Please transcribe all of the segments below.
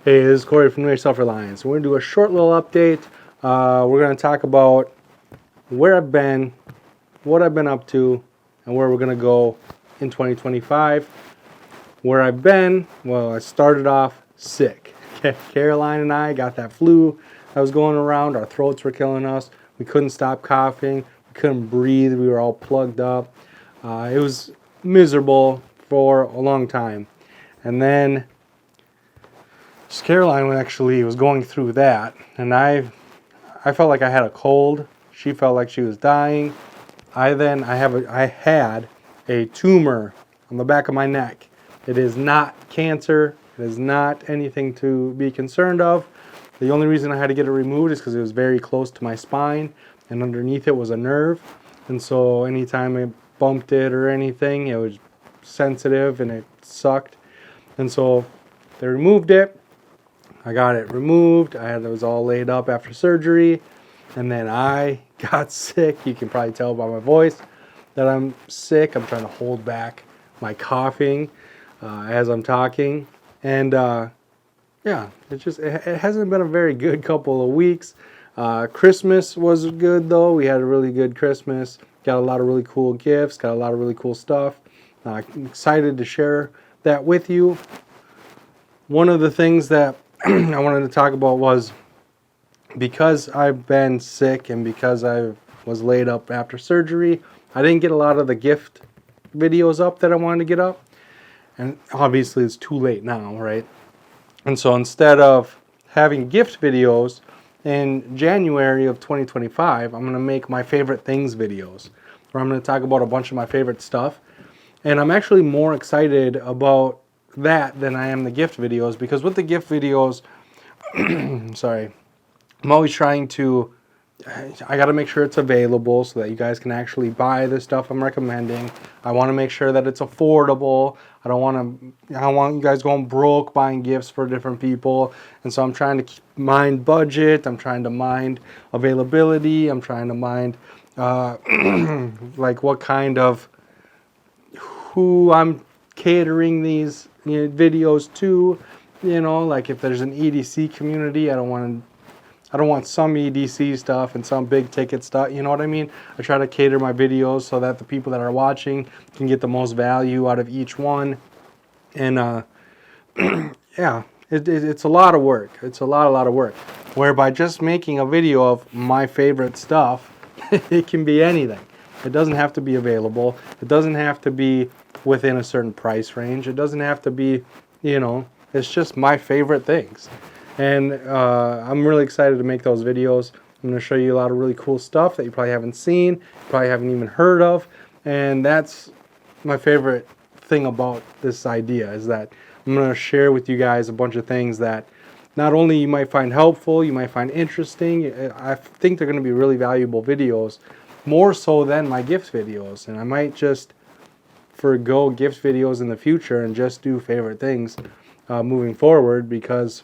Hey, this is Corey from Age Self Reliance. We're going to do a short little update. We're going to talk about where I've been, what I've been up to, and where we're going to go in 2025. Where I've been, well, I started off sick. Caroline and I got that flu that was going around. Our throats were killing us. We couldn't stop coughing. We couldn't breathe. We were all plugged up. It was miserable for a long time. And then Caroline actually was going through that, and I felt like I had a cold. She felt like she was dying. I had a tumor on the back of my neck. It is not cancer. It is not anything to be concerned of. The only reason I had to get it removed is because it was very close to my spine, and underneath it was a nerve. And so anytime I bumped it or anything, it was sensitive and it sucked. And so they removed it. I got it removed. It was all laid up after surgery. And then I got sick. You can probably tell by my voice that I'm sick. I'm trying to hold back my coughing as I'm talking. And yeah, it hasn't been a very good couple of weeks. Christmas was good though. We had a really good Christmas. Got a lot of really cool gifts. Got a lot of really cool stuff. I'm excited to share that with you. One of the things that I wanted to talk about was, because I've been sick and because I was laid up after surgery, I didn't get a lot of the gift videos up that I wanted to get up. And obviously it's too late now, right? And so instead of having gift videos in January of 2025, I'm going to make my favorite things videos, where I'm going to talk about a bunch of my favorite stuff. And I'm actually more excited about that than I am the gift videos, because with the gift videos, sorry, I'm always trying to, I got to make sure it's available so that you guys can actually buy the stuff I'm recommending. I want to make sure that it's affordable. I don't want you guys going broke buying gifts for different people. And so I'm trying to mind budget. I'm trying to mind availability. I'm trying to mind like what kind of, who I'm catering these videos to. Like if there's an EDC community, I don't want some EDC stuff and some big ticket stuff. You know what I mean? I try to cater my videos so that the people that are watching can get the most value out of each one. And yeah, it's a lot of work. It's a lot of work. Whereby just making a video of my favorite stuff, it can be anything. It doesn't have to be available. It doesn't have to be within a certain price range. It doesn't have to be, it's just my favorite things. And I'm really excited to make those videos. I'm going to show you a lot of really cool stuff that you probably haven't seen, probably haven't even heard of. And that's my favorite thing about this idea, is that I'm going to share with you guys a bunch of things that not only you might find helpful, you might find interesting. I think they're going to be really valuable videos, more so than my gift videos. And I might just forgo gift videos in the future and just do favorite things moving forward, because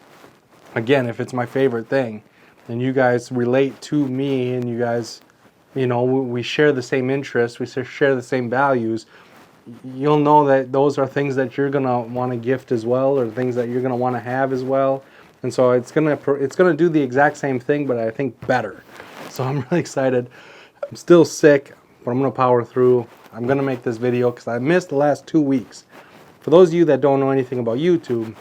again, if it's my favorite thing and you guys relate to me and you guys, we share the same interests, we share the same values, you'll know that those are things that you're going to want to gift as well, or things that you're going to want to have as well. And so it's going to do the exact same thing, but I think better. So I'm really excited. I'm still sick, but I'm going to power through. I'm going to make this video because I missed the last 2 weeks. For those of you that don't know anything about YouTube,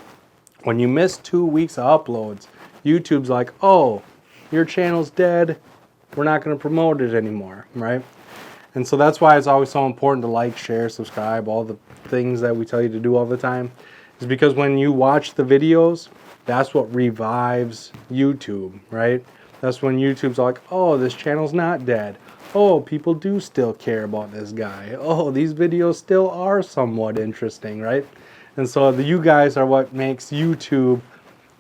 when you miss 2 weeks of uploads, YouTube's like, oh, your channel's dead. We're not going to promote it anymore, right? And so that's why it's always so important to like, share, subscribe, all the things that we tell you to do all the time. Is because when you watch the videos, that's what revives YouTube, right? That's when YouTube's like, oh, this channel's not dead. Oh, people do still care about this guy. Oh, these videos still are somewhat interesting, right? And so you guys are what makes YouTube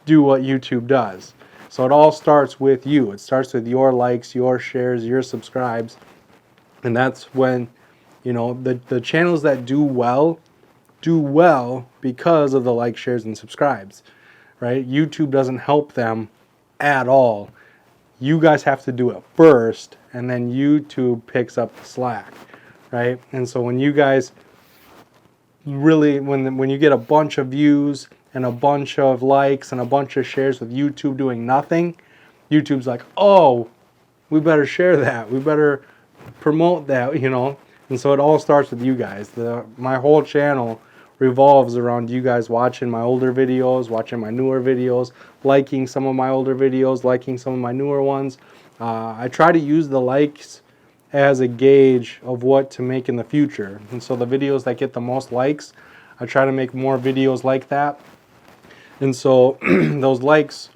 do what YouTube does. So it all starts with you. It starts with your likes, your shares, your subscribes. And that's when, the channels that do well because of the like, shares, and subscribes, right? YouTube doesn't help them at all. You guys have to do it first, and then YouTube picks up the slack, right? And so when you guys really, when you get a bunch of views and a bunch of likes and a bunch of shares with YouTube doing nothing, YouTube's like, oh, we better share that. We better promote that, you know. And so it all starts with you guys. My whole channel revolves around you guys watching my older videos, watching my newer videos, liking some of my older videos, liking some of my newer ones. I try to use the likes as a gauge of what to make in the future. And so the videos that get the most likes, I try to make more videos like that. And so those likes,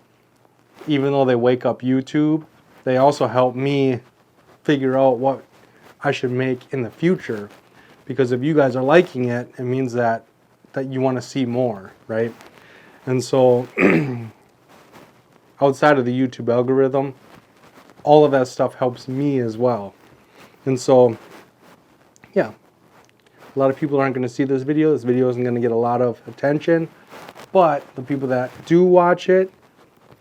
even though they wake up YouTube, they also help me figure out what I should make in the future. Because if you guys are liking it, it means that you want to see more, right? And so outside of the YouTube algorithm, all of that stuff helps me as well. And so, yeah, a lot of people aren't going to see this video. This video isn't going to get a lot of attention. But the people that do watch it,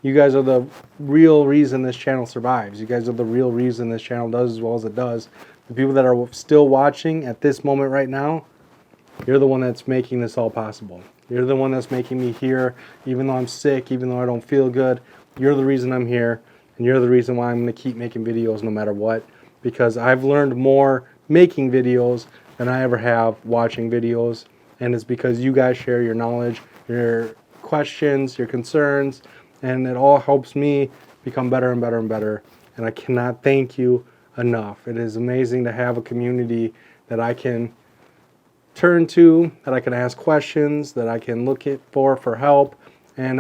you guys are the real reason this channel survives. You guys are the real reason this channel does as well as it does. The people that are still watching at this moment right now, you're the one that's making this all possible. You're the one that's making me here, even though I'm sick, even though I don't feel good. You're the reason I'm here, and you're the reason why I'm going to keep making videos no matter what. Because I've learned more making videos than I ever have watching videos. And it's because you guys share your knowledge, your questions, your concerns, and it all helps me become better and better and better. And I cannot thank you enough. It is amazing to have a community that I can turn to, that I can ask questions, that I can look for help. And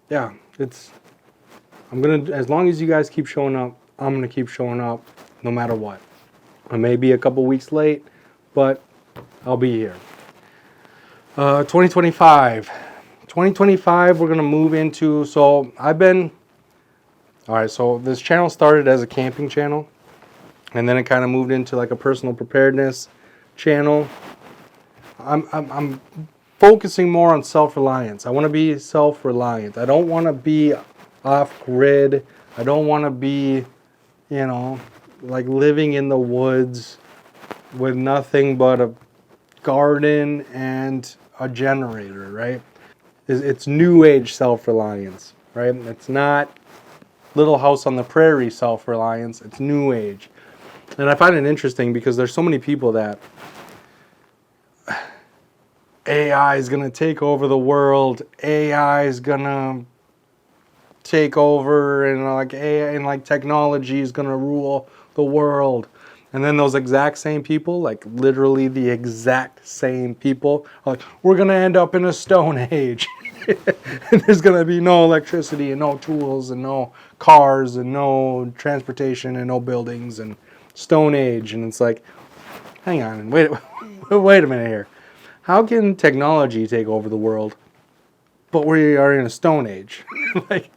yeah, I'm gonna, as long as you guys keep showing up, I'm gonna keep showing up no matter what. I may be a couple weeks late, but I'll be here. 2025, we're gonna move into, so so this channel started as a camping channel, and then it kind of moved into like a personal preparedness channel. I'm focusing more on self-reliance. I want to be self-reliant. I don't want to be off-grid. I don't want to be, you know, like living in the woods with nothing but a garden and a generator, right? It's new age self-reliance, right? It's not Little House on the Prairie self-reliance. It's new age. And I find it interesting because there's so many people that AI is going to take over the world. AI is going to take over, and like AI and like technology is going to rule the world. And then those exact same people, like literally the exact same people, are like, we're going to end up in a stone age. And there's going to be no electricity and no tools and no cars and no transportation and no buildings and stone age. And it's like, hang on, wait a minute here. How can technology take over the world, but we are in a stone age? like,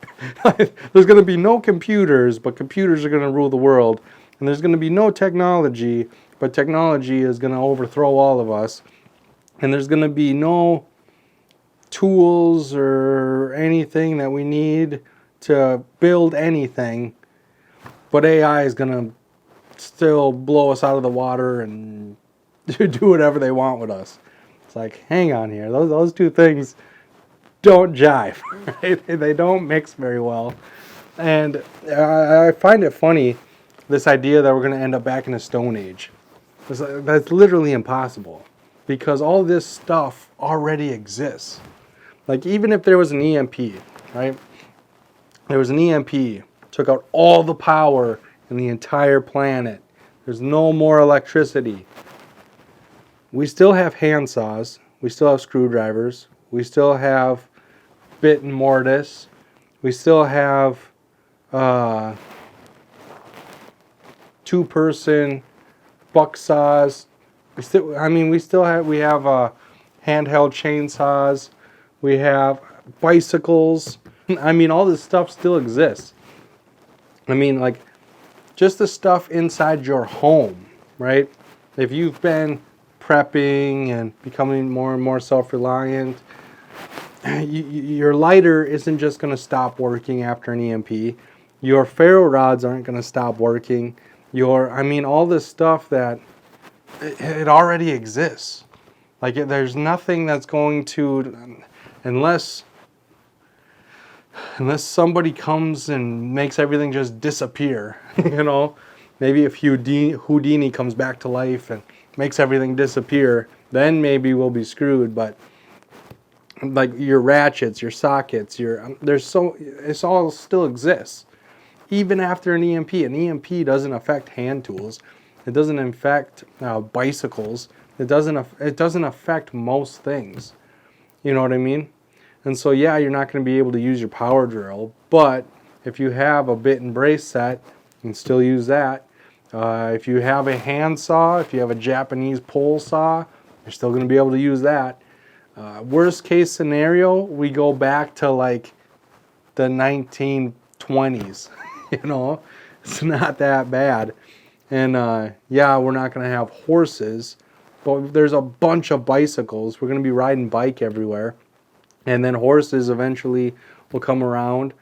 there's going to be no computers, but computers are going to rule the world. And there's going to be no technology, but technology is going to overthrow all of us. And there's going to be no tools or anything that we need to build anything, but AI is going to still blow us out of the water and do whatever they want with us. It's like, hang on here. Those two things don't jive. Right? They don't mix very well. And I find it funny, this idea that we're going to end up back in a stone age. That's literally impossible because all this stuff already exists. Like even if there was an EMP, right? There was an EMP, took out all the power in the entire planet. There's no more electricity. We still have handsaws. We still have screwdrivers. We still have bit and mortise. We still have two-person buck saws. We have handheld chainsaws. We have bicycles. I mean, all this stuff still exists. I mean, like, just the stuff inside your home, right? If you've been prepping and becoming more and more self-reliant, your lighter isn't just going to stop working after an EMP. Your ferro rods aren't going to stop working. All this stuff that it already exists. Like, there's nothing that's going to, unless somebody comes and makes everything just disappear, maybe if Houdini comes back to life and makes everything disappear, then maybe we'll be screwed. But like your ratchets, your sockets, it all still exists. Even after an EMP doesn't affect hand tools. It doesn't affect bicycles. It doesn't affect most things. You know what I mean? And so, yeah, you're not going to be able to use your power drill, but if you have a bit and brace set, you can still use that. If you have a hand saw, if you have a Japanese pole saw, you're still going to be able to use that. Worst case scenario, we go back to like the 1920s. It's not that bad. And yeah, we're not going to have horses, but there's a bunch of bicycles. We're going to be riding bike everywhere. And then horses eventually will come around.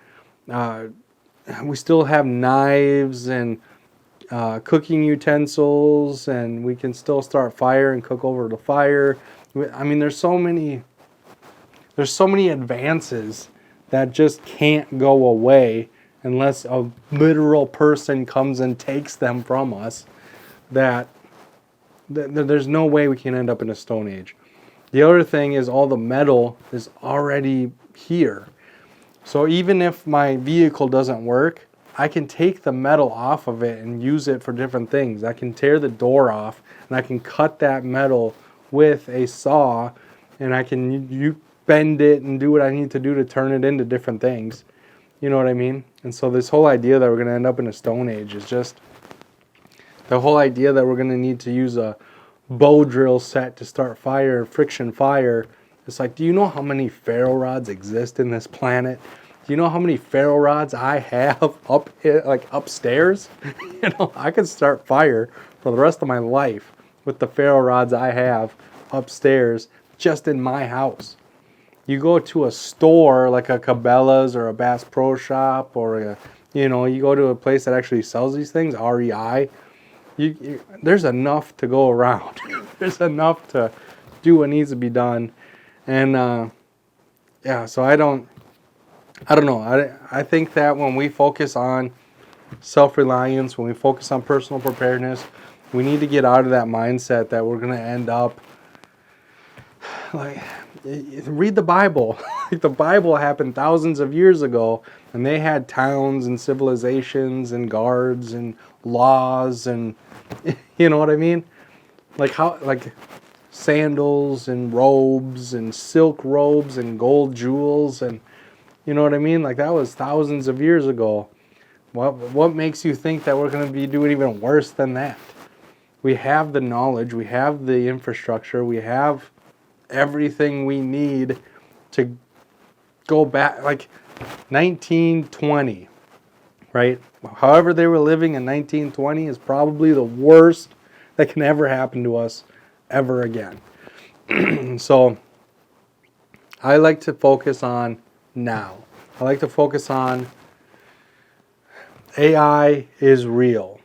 We still have knives and cooking utensils, and we can still start fire and cook over the fire. I mean, there's so many advances that just can't go away unless a literal person comes and takes them from us, that there's no way we can end up in a Stone Age. The other thing is all the metal is already here. So even if my vehicle doesn't work, I can take the metal off of it and use it for different things. I can tear the door off and I can cut that metal with a saw, and I can bend it and do what I need to do to turn it into different things. You know what I mean? And so this whole idea that we're going to end up in a Stone Age is just the whole idea that we're going to need to use a bow drill set to start fire, friction fire. It's like, do you know how many ferro rods exist in this planet? Do you know how many ferro rods I have upstairs? I could start fire for the rest of my life with the ferro rods I have upstairs just in my house. You go to a store like a Cabela's or a Bass Pro Shop, or you go to a place that actually sells these things, REI. There's enough to go around. There's enough to do what needs to be done. And yeah, so I don't know. I think that when we focus on self-reliance, when we focus on personal preparedness, we need to get out of that mindset that we're going to end up like, read the Bible. The Bible happened thousands of years ago, and they had towns and civilizations and guards and laws, and you know what I mean? Like sandals and robes and silk robes and gold jewels, and you know what I mean? Like, that was thousands of years ago. What makes you think that we're going to be doing even worse than that? We have the knowledge, we have the infrastructure, we have everything we need to go back, like 1920, right? However they were living in 1920 is probably the worst that can ever happen to us ever again. So I like to focus on now. I like to focus on AI is real.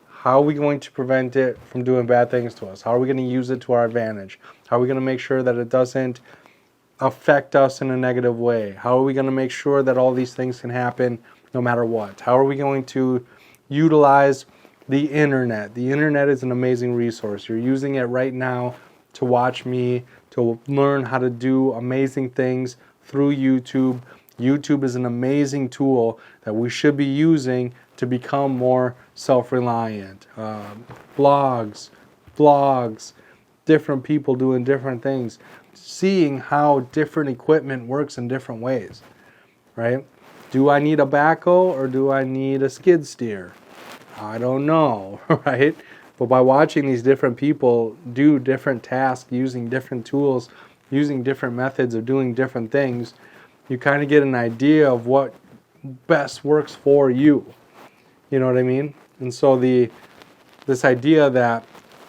How are we going to prevent it from doing bad things to us? How are we going to use it to our advantage? How are we going to make sure that it doesn't affect us in a negative way? How are we going to make sure that all these things can happen no matter what? How are we going to utilize the internet? The internet is an amazing resource. You're using it right now to watch me, to learn how to do amazing things through YouTube. YouTube is an amazing tool that we should be using to become more self-reliant. Blogs, vlogs, different people doing different things, seeing how different equipment works in different ways, right? Do I need a backhoe or do I need a skid steer? I don't know, right? But by watching these different people do different tasks, using different tools, using different methods of doing different things, you kind of get an idea of what best works for you. You know what I mean? And so this idea that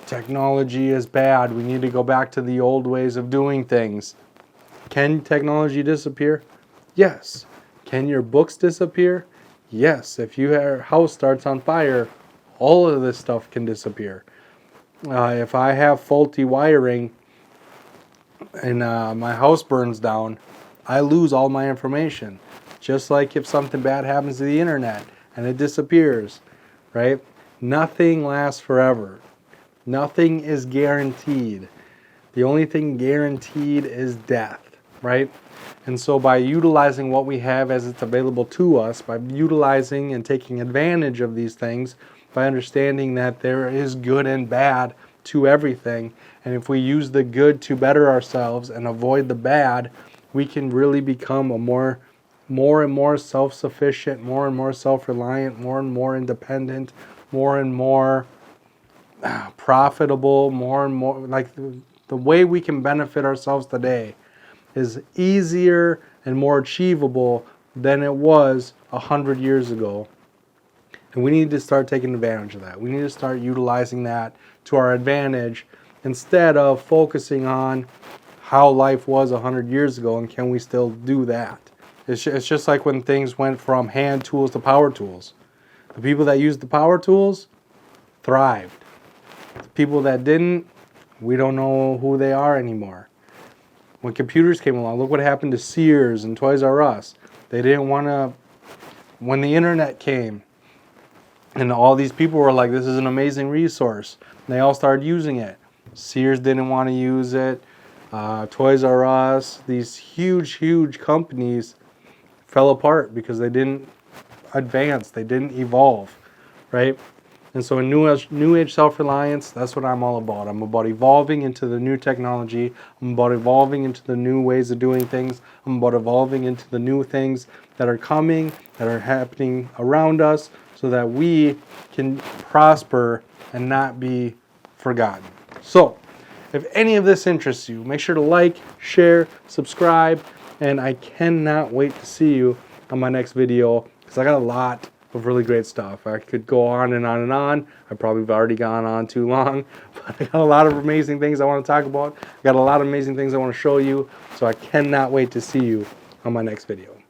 technology is bad, we need to go back to the old ways of doing things. Can technology disappear? Yes. Can your books disappear? Yes. If your house starts on fire, all of this stuff can disappear. If I have faulty wiring and my house burns down, I lose all my information. Just like if something bad happens to the internet and it disappears, right? Nothing lasts forever. Nothing is guaranteed. The only thing guaranteed is death, right? And so by utilizing what we have as it's available to us, by utilizing and taking advantage of these things, by understanding that there is good and bad to everything, and if we use the good to better ourselves and avoid the bad, we can really become a more and more self-sufficient, more and more self-reliant, more and more independent, more and more profitable, more and more, like the way we can benefit ourselves today is easier and more achievable than it was 100 years ago. And we need to start taking advantage of that. We need to start utilizing that to our advantage instead of focusing on how life was 100 years ago and can we still do that. It's just like when things went from hand tools to power tools. The people that used the power tools thrived. The people that didn't, we don't know who they are anymore. When computers came along, look what happened to Sears and Toys R Us. They didn't want to, when the internet came, and all these people were like, this is an amazing resource. And they all started using it. Sears didn't want to use it. Toys R Us, these huge companies fell apart because they didn't advance. They didn't evolve, right? And so in New Age Self Reliance, that's what I'm all about. I'm about evolving into the new technology. I'm about evolving into the new ways of doing things. I'm about evolving into the new things that are coming, that are happening around us, so that we can prosper and not be forgotten. So, if any of this interests you, make sure to like, share, subscribe, and I cannot wait to see you on my next video because I got a lot of really great stuff. I could go on and on and on. I probably have already gone on too long, but I got a lot of amazing things I want to talk about. I got a lot of amazing things I want to show you, so I cannot wait to see you on my next video.